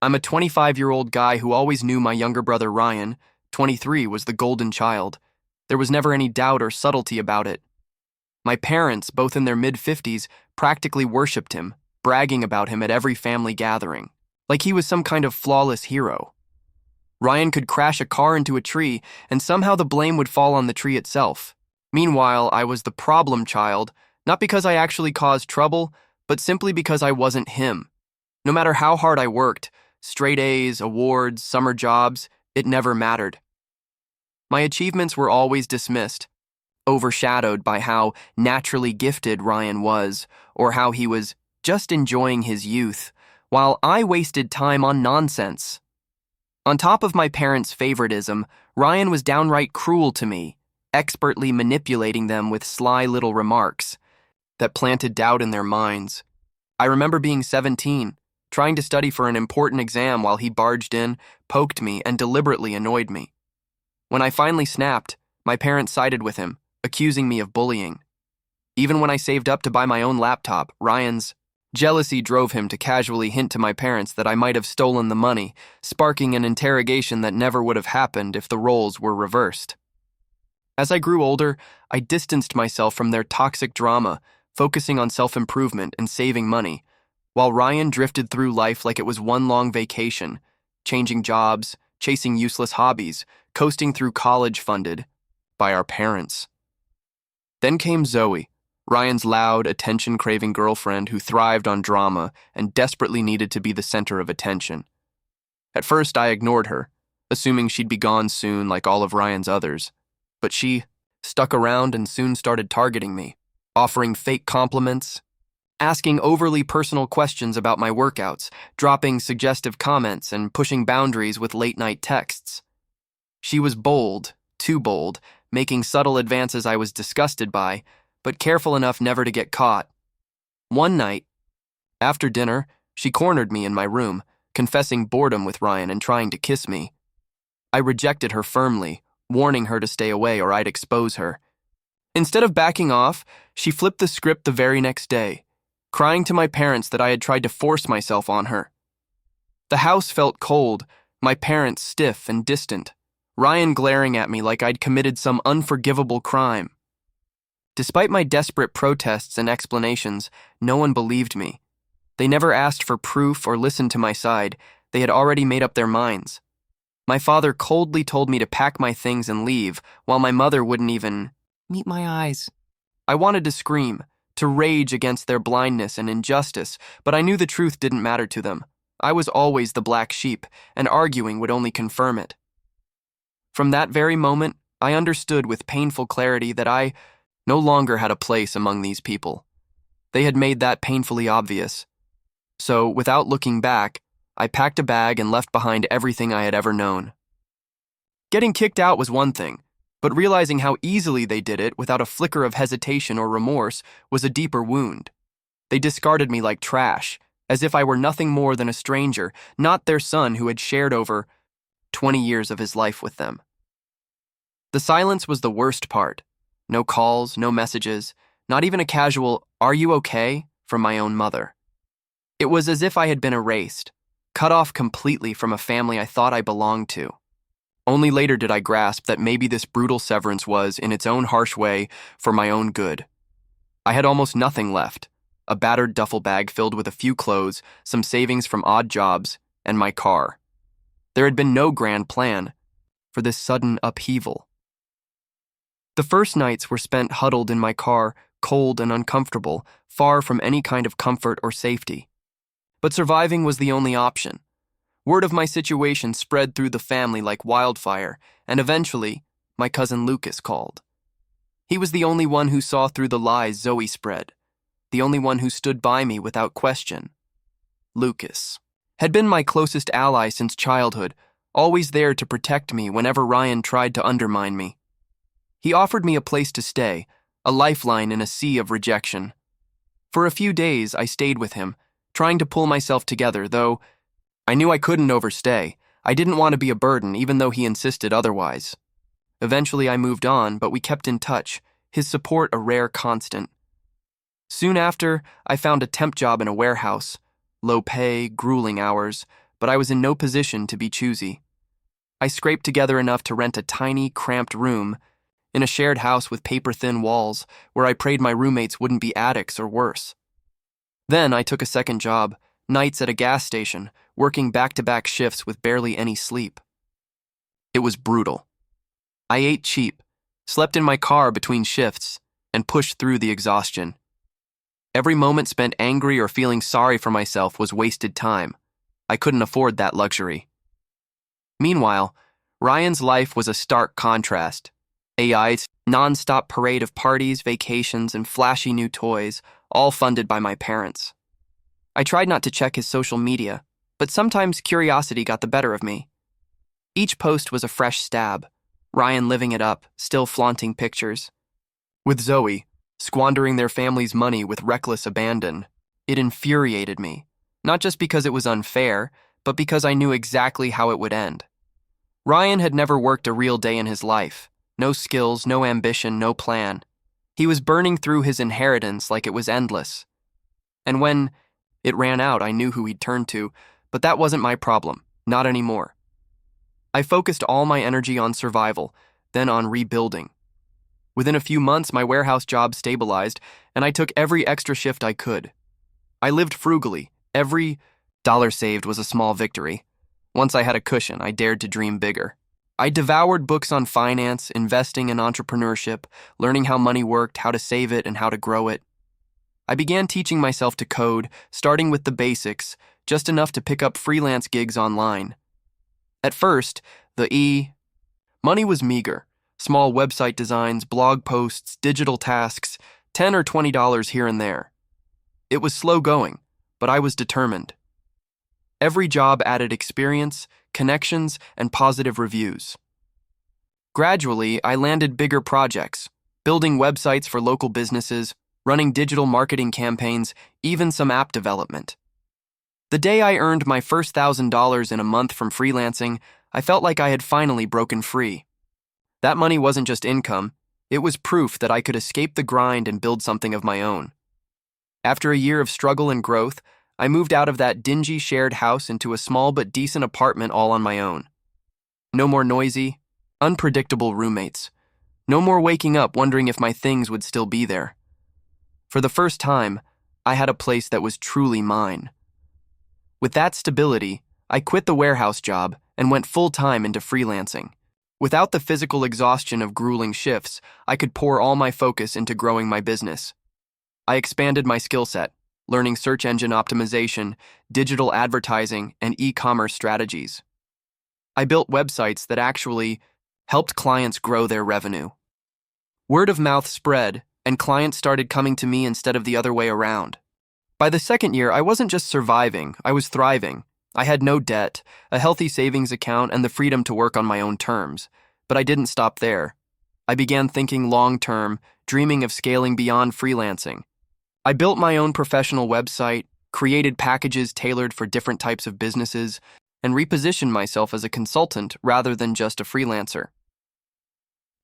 I'm a 25-year-old guy who always knew my younger brother Ryan, 23, was the golden child. There was never any doubt or subtlety about it. My parents, both in their mid-50s, practically worshipped him, bragging about him at every family gathering, like he was some kind of flawless hero. Ryan could crash a car into a tree, and somehow the blame would fall on the tree itself. Meanwhile, I was the problem child, not because I actually caused trouble, but simply because I wasn't him. No matter how hard I worked, straight A's, awards, summer jobs, it never mattered. My achievements were always dismissed, overshadowed by how naturally gifted Ryan was, or how he was just enjoying his youth, while I wasted time on nonsense. On top of my parents' favoritism, Ryan was downright cruel to me, expertly manipulating them with sly little remarks that planted doubt in their minds. I remember being 17, trying to study for an important exam while he barged in, poked me, and deliberately annoyed me. When I finally snapped, my parents sided with him, accusing me of bullying. Even when I saved up to buy my own laptop, Ryan's jealousy drove him to casually hint to my parents that I might have stolen the money, sparking an interrogation that never would have happened if the roles were reversed. As I grew older, I distanced myself from their toxic drama, focusing on self-improvement and saving money, while Ryan drifted through life like it was one long vacation, changing jobs, chasing useless hobbies, coasting through college funded by our parents. Then came Zoe, Ryan's loud, attention-craving girlfriend who thrived on drama and desperately needed to be the center of attention. At first, I ignored her, assuming she'd be gone soon like all of Ryan's others. But she stuck around and soon started targeting me, offering fake compliments, asking overly personal questions about my workouts, dropping suggestive comments, and pushing boundaries with late-night texts. She was bold, too bold, making subtle advances I was disgusted by, but careful enough never to get caught. One night, after dinner, she cornered me in my room, confessing boredom with Ryan and trying to kiss me. I rejected her firmly, warning her to stay away or I'd expose her. Instead of backing off, she flipped the script the very next day, crying to my parents that I had tried to force myself on her. The house felt cold, my parents stiff and distant, Ryan glaring at me like I'd committed some unforgivable crime. Despite my desperate protests and explanations, no one believed me. They never asked for proof or listened to my side. They had already made up their minds. My father coldly told me to pack my things and leave, while my mother wouldn't even meet my eyes. I wanted to scream, to rage against their blindness and injustice, but I knew the truth didn't matter to them. I was always the black sheep, and arguing would only confirm it. From that very moment, I understood with painful clarity that I no longer had a place among these people. They had made that painfully obvious. So, without looking back, I packed a bag and left behind everything I had ever known. Getting kicked out was one thing, but realizing how easily they did it without a flicker of hesitation or remorse was a deeper wound. They discarded me like trash, as if I were nothing more than a stranger, not their son who had shared over 20 years of his life with them. The silence was the worst part. No calls, no messages, not even a casual, "Are you okay?" from my own mother. It was as if I had been erased, cut off completely from a family I thought I belonged to. Only later did I grasp that maybe this brutal severance was, in its own harsh way, for my own good. I had almost nothing left, a battered duffel bag filled with a few clothes, some savings from odd jobs, and my car. There had been no grand plan for this sudden upheaval. The first nights were spent huddled in my car, cold and uncomfortable, far from any kind of comfort or safety. But surviving was the only option. Word of my situation spread through the family like wildfire, and eventually, my cousin Lucas called. He was the only one who saw through the lies Zoe spread, the only one who stood by me without question. Lucas had been my closest ally since childhood, always there to protect me whenever Ryan tried to undermine me. He offered me a place to stay, a lifeline in a sea of rejection. For a few days, I stayed with him, trying to pull myself together, though I knew I couldn't overstay. I didn't want to be a burden, even though he insisted otherwise. Eventually, I moved on, but we kept in touch, his support a rare constant. Soon after, I found a temp job in a warehouse. Low pay, grueling hours, but I was in no position to be choosy. I scraped together enough to rent a tiny, cramped room in a shared house with paper-thin walls where I prayed my roommates wouldn't be addicts or worse. Then I took a second job, nights at a gas station, working back-to-back shifts with barely any sleep. It was brutal. I ate cheap, slept in my car between shifts, and pushed through the exhaustion. Every moment spent angry or feeling sorry for myself was wasted time. I couldn't afford that luxury. Meanwhile, Ryan's life was a stark contrast. AI's non-stop parade of parties, vacations, and flashy new toys, all funded by my parents. I tried not to check his social media, but sometimes curiosity got the better of me. Each post was a fresh stab, Ryan living it up, still flaunting pictures. With Zoe, squandering their family's money with reckless abandon, it infuriated me, not just because it was unfair, but because I knew exactly how it would end. Ryan had never worked a real day in his life. No skills, no ambition, no plan. He was burning through his inheritance like it was endless. And when it ran out, I knew who he'd turn to, but that wasn't my problem, not anymore. I focused all my energy on survival, then on rebuilding. Within a few months, my warehouse job stabilized, and I took every extra shift I could. I lived frugally. Every dollar saved was a small victory. Once I had a cushion, I dared to dream bigger. I devoured books on finance, investing, and entrepreneurship, learning how money worked, how to save it, and how to grow it. I began teaching myself to code, starting with the basics, just enough to pick up freelance gigs online. At first, money was meager. Small website designs, blog posts, digital tasks, $10 or $20 here and there. It was slow going, but I was determined. Every job added experience, connections, and positive reviews. Gradually, I landed bigger projects, building websites for local businesses, running digital marketing campaigns, even some app development. The day I earned my first $1,000 in a month from freelancing, I felt like I had finally broken free. That money wasn't just income, it was proof that I could escape the grind and build something of my own. After a year of struggle and growth, I moved out of that dingy shared house into a small but decent apartment all on my own. No more noisy, unpredictable roommates. No more waking up wondering if my things would still be there. For the first time, I had a place that was truly mine. With that stability, I quit the warehouse job and went full-time into freelancing. Without the physical exhaustion of grueling shifts, I could pour all my focus into growing my business. I expanded my skill set, learning search engine optimization, digital advertising, and e-commerce strategies. I built websites that actually helped clients grow their revenue. Word of mouth spread, and clients started coming to me instead of the other way around. By the second year, I wasn't just surviving, I was thriving. I had no debt, a healthy savings account, and the freedom to work on my own terms. But I didn't stop there. I began thinking long-term, dreaming of scaling beyond freelancing. I built my own professional website, created packages tailored for different types of businesses, and repositioned myself as a consultant rather than just a freelancer.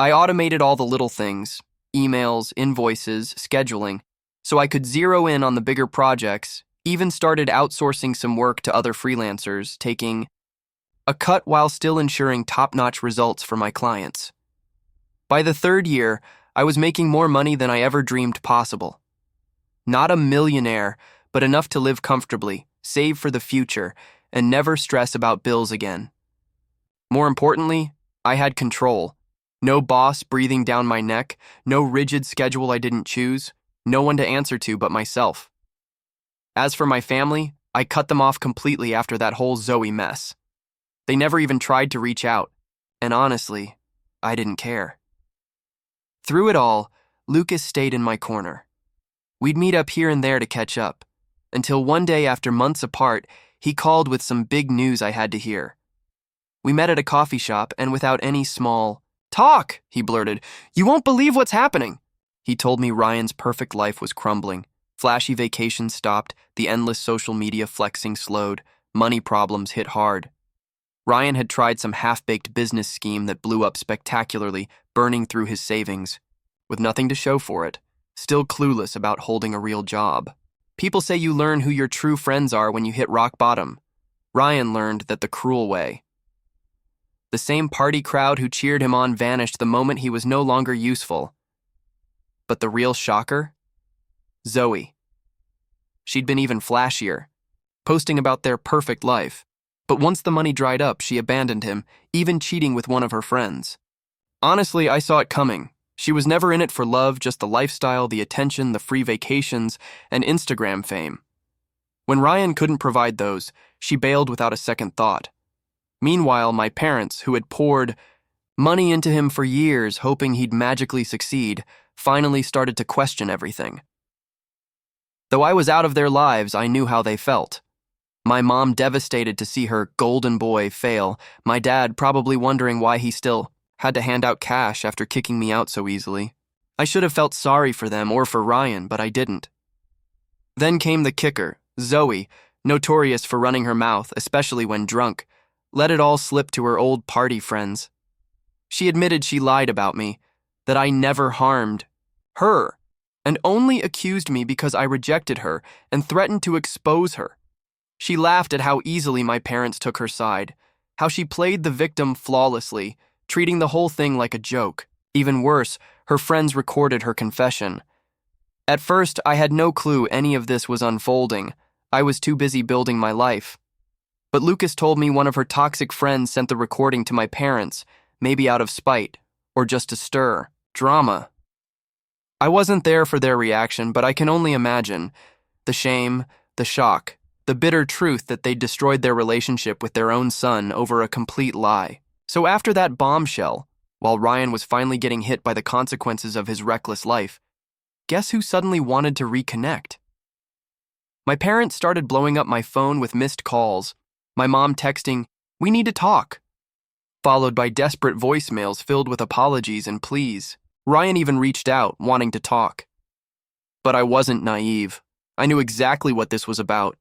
I automated all the little things, emails, invoices, scheduling, so I could zero in on the bigger projects, even started outsourcing some work to other freelancers, taking a cut while still ensuring top-notch results for my clients. By the third year, I was making more money than I ever dreamed possible. Not a millionaire, but enough to live comfortably, save for the future, and never stress about bills again. More importantly, I had control. No boss breathing down my neck, no rigid schedule I didn't choose, no one to answer to but myself. As for my family, I cut them off completely after that whole Zoe mess. They never even tried to reach out, and honestly, I didn't care. Through it all, Lucas stayed in my corner. We'd meet up here and there to catch up, until one day after months apart, he called with some big news I had to hear. We met at a coffee shop, and without any small talk, he blurted, "You won't believe what's happening." He told me Ryan's perfect life was crumbling. Flashy vacations stopped, the endless social media flexing slowed, money problems hit hard. Ryan had tried some half-baked business scheme that blew up spectacularly, burning through his savings. With nothing to show for it, still clueless about holding a real job. People say you learn who your true friends are when you hit rock bottom. Ryan learned that the cruel way. The same party crowd who cheered him on vanished the moment he was no longer useful. But the real shocker? Zoe. She'd been even flashier, posting about their perfect life. But once the money dried up, she abandoned him, even cheating with one of her friends. Honestly, I saw it coming. She was never in it for love, just the lifestyle, the attention, the free vacations, and Instagram fame. When Ryan couldn't provide those, she bailed without a second thought. Meanwhile, my parents, who had poured money into him for years, hoping he'd magically succeed, finally started to question everything. Though I was out of their lives, I knew how they felt. My mom devastated to see her golden boy fail, my dad probably wondering why he still had to hand out cash after kicking me out so easily. I should have felt sorry for them or for Ryan, but I didn't. Then came the kicker, Zoe, notorious for running her mouth, especially when drunk, let it all slip to her old party friends. She admitted she lied about me, that I never harmed her, and only accused me because I rejected her and threatened to expose her. She laughed at how easily my parents took her side, how she played the victim flawlessly, treating the whole thing like a joke. Even worse, her friends recorded her confession. At first, I had no clue any of this was unfolding. I was too busy building my life. But Lucas told me one of her toxic friends sent the recording to my parents, maybe out of spite, or just to stir drama. I wasn't there for their reaction, but I can only imagine the shame, the shock, the bitter truth that they'd destroyed their relationship with their own son over a complete lie. So after that bombshell, while Ryan was finally getting hit by the consequences of his reckless life, guess who suddenly wanted to reconnect? My parents started blowing up my phone with missed calls, my mom texting, "We need to talk," followed by desperate voicemails filled with apologies and pleas. Ryan even reached out, wanting to talk. But I wasn't naive. I knew exactly what this was about.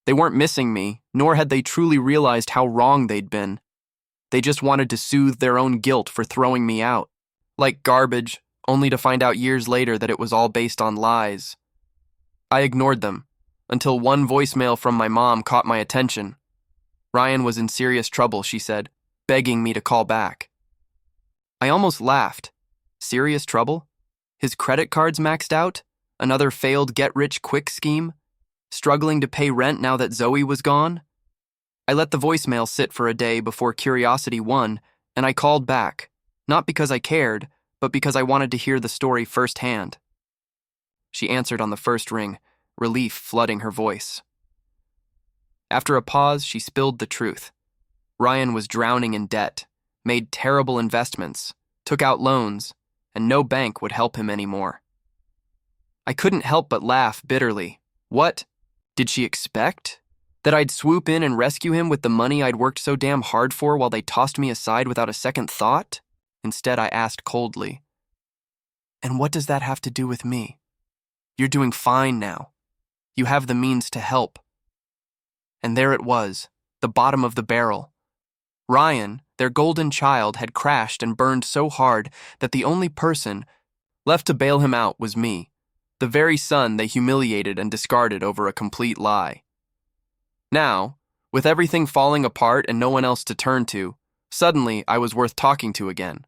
They weren't missing me, nor had they truly realized how wrong they'd been. They just wanted to soothe their own guilt for throwing me out, like garbage, only to find out years later that it was all based on lies. I ignored them, until one voicemail from my mom caught my attention. Ryan was in serious trouble, she said, begging me to call back. I almost laughed. Serious trouble? His credit cards maxed out? Another failed get-rich-quick scheme? Struggling to pay rent now that Zoe was gone? I let the voicemail sit for a day before curiosity won, and I called back, not because I cared, but because I wanted to hear the story firsthand. She answered on the first ring, relief flooding her voice. After a pause, she spilled the truth. Ryan was drowning in debt, made terrible investments, took out loans, and no bank would help him anymore. I couldn't help but laugh bitterly. What did she expect? That I'd swoop in and rescue him with the money I'd worked so damn hard for while they tossed me aside without a second thought? Instead, I asked coldly, "And what does that have to do with me? You're doing fine now. You have the means to help." And there it was, the bottom of the barrel. Ryan, their golden child, had crashed and burned so hard that the only person left to bail him out was me, the very son they humiliated and discarded over a complete lie. Now, with everything falling apart and no one else to turn to, suddenly I was worth talking to again.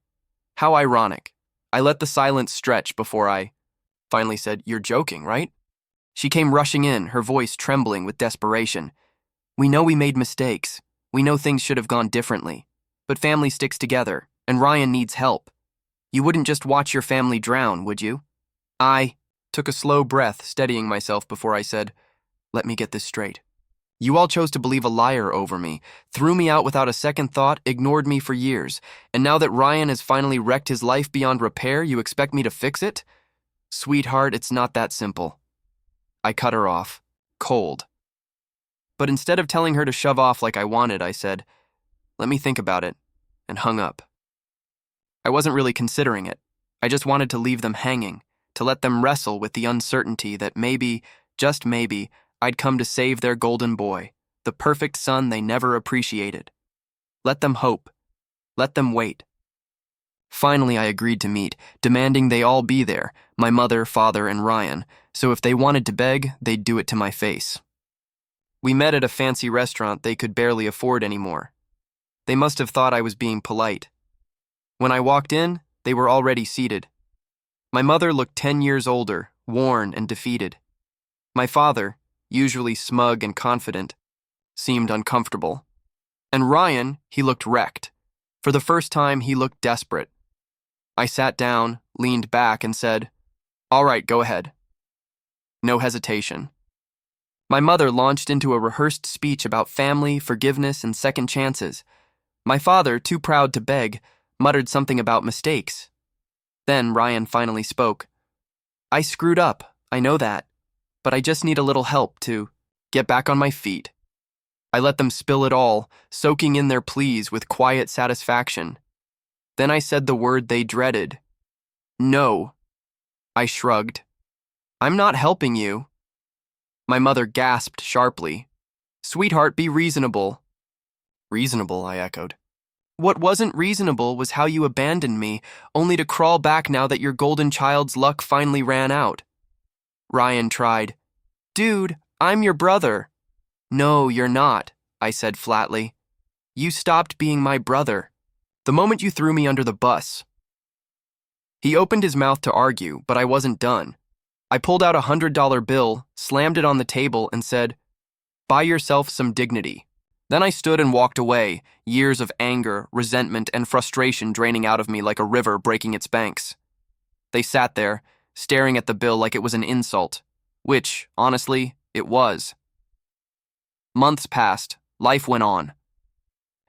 How ironic. I let the silence stretch before I finally said, "You're joking, right?" She came rushing in, her voice trembling with desperation. "We know we made mistakes. We know things should have gone differently. But family sticks together, and Ryan needs help. You wouldn't just watch your family drown, would you?" I took a slow breath, steadying myself before I said, "Let me get this straight. You all chose to believe a liar over me, threw me out without a second thought, ignored me for years, and now that Ryan has finally wrecked his life beyond repair, you expect me to fix it? Sweetheart, it's not that simple." I cut her off, cold. But instead of telling her to shove off like I wanted, I said, "Let me think about it," and hung up. I wasn't really considering it. I just wanted to leave them hanging, to let them wrestle with the uncertainty that maybe, just maybe, I'd come to save their golden boy, the perfect son they never appreciated. Let them hope. Let them wait. Finally, I agreed to meet, demanding they all be there, my mother, father, and Ryan, so if they wanted to beg, they'd do it to my face. We met at a fancy restaurant they could barely afford anymore. They must have thought I was being polite. When I walked in, they were already seated. My mother looked 10 years older, worn and defeated. My father, usually smug and confident, seemed uncomfortable. And Ryan, he looked wrecked. For the first time, he looked desperate. I sat down, leaned back, and said, "All right, go ahead." No hesitation. My mother launched into a rehearsed speech about family, forgiveness, and second chances. My father, too proud to beg, muttered something about mistakes. Then Ryan finally spoke. "I screwed up, I know that, but I just need a little help to get back on my feet." I let them spill it all, soaking in their pleas with quiet satisfaction. Then I said the word they dreaded. "No." I shrugged. "I'm not helping you." My mother gasped sharply. "Sweetheart, be reasonable." "Reasonable," I echoed. "What wasn't reasonable was how you abandoned me, only to crawl back now that your golden child's luck finally ran out." Ryan tried. "Dude, I'm your brother." "No, you're not," I said flatly. "You stopped being my brother the moment you threw me under the bus." He opened his mouth to argue, but I wasn't done. I pulled out a $100 bill, slammed it on the table, and said, "Buy yourself some dignity." Then I stood and walked away, years of anger, resentment, and frustration draining out of me like a river breaking its banks. They sat there, staring at the bill like it was an insult, which, honestly, it was. Months passed, life went on.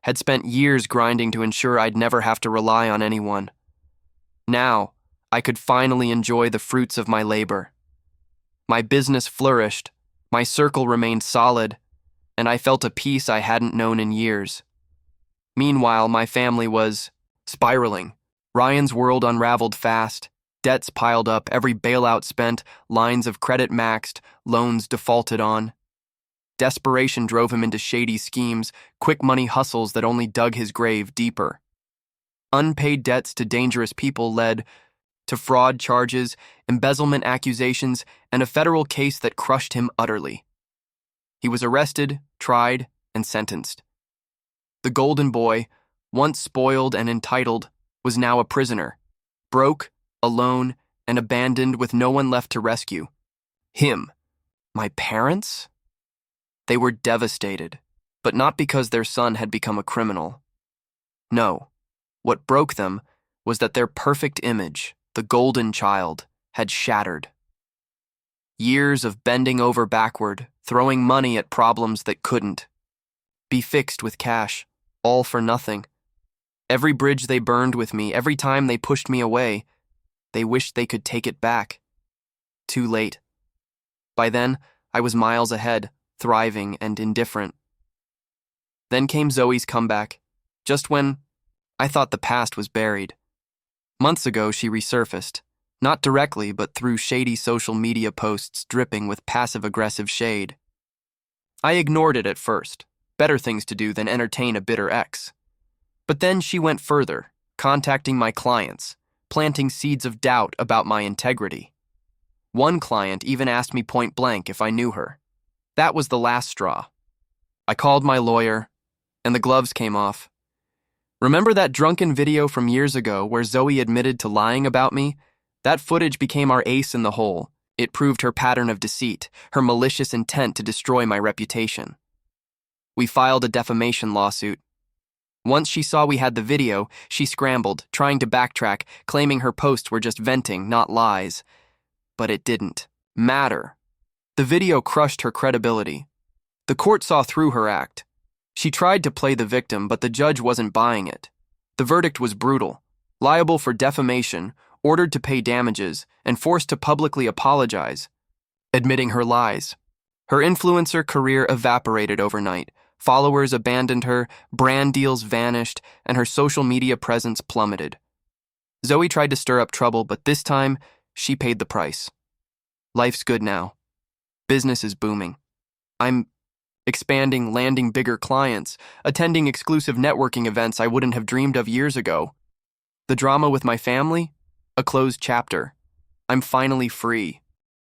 Had spent years grinding to ensure I'd never have to rely on anyone. Now, I could finally enjoy the fruits of my labor. My business flourished, my circle remained solid, and I felt a peace I hadn't known in years. Meanwhile, my family was spiraling. Ryan's world unraveled fast. Debts piled up, every bailout spent, lines of credit maxed, loans defaulted on. Desperation drove him into shady schemes, quick money hustles that only dug his grave deeper. Unpaid debts to dangerous people led to fraud charges, embezzlement accusations, and a federal case that crushed him utterly. He was arrested, tried, and sentenced. The golden boy, once spoiled and entitled, was now a prisoner, broke, alone, and abandoned with no one left to rescue. Him. My parents? They were devastated, but not because their son had become a criminal. No, what broke them was that their perfect image, the golden child, had shattered. Years of bending over backward, throwing money at problems that couldn't be fixed with cash, all for nothing. Every bridge they burned with me, every time they pushed me away, they wished they could take it back. Too late. By then, I was miles ahead, thriving and indifferent. Then came Zoe's comeback, just when I thought the past was buried. Months ago, she resurfaced, not directly, but through shady social media posts dripping with passive-aggressive shade. I ignored it at first, better things to do than entertain a bitter ex. But then she went further, contacting my clients, planting seeds of doubt about my integrity. One client even asked me point blank if I knew her. That was the last straw. I called my lawyer, and the gloves came off. Remember that drunken video from years ago where Zoe admitted to lying about me? That footage became our ace in the hole. It proved her pattern of deceit, her malicious intent to destroy my reputation. We filed a defamation lawsuit. Once she saw we had the video, she scrambled, trying to backtrack, claiming her posts were just venting, not lies. But it didn't matter. The video crushed her credibility. The court saw through her act. She tried to play the victim, but the judge wasn't buying it. The verdict was brutal. Liable for defamation, ordered to pay damages, and forced to publicly apologize, admitting her lies. Her influencer career evaporated overnight. Followers abandoned her, brand deals vanished, and her social media presence plummeted. Zoe tried to stir up trouble, but this time, she paid the price. Life's good now. Business is booming. I'm expanding, landing bigger clients, attending exclusive networking events I wouldn't have dreamed of years ago. The drama with my family? A closed chapter. I'm finally free.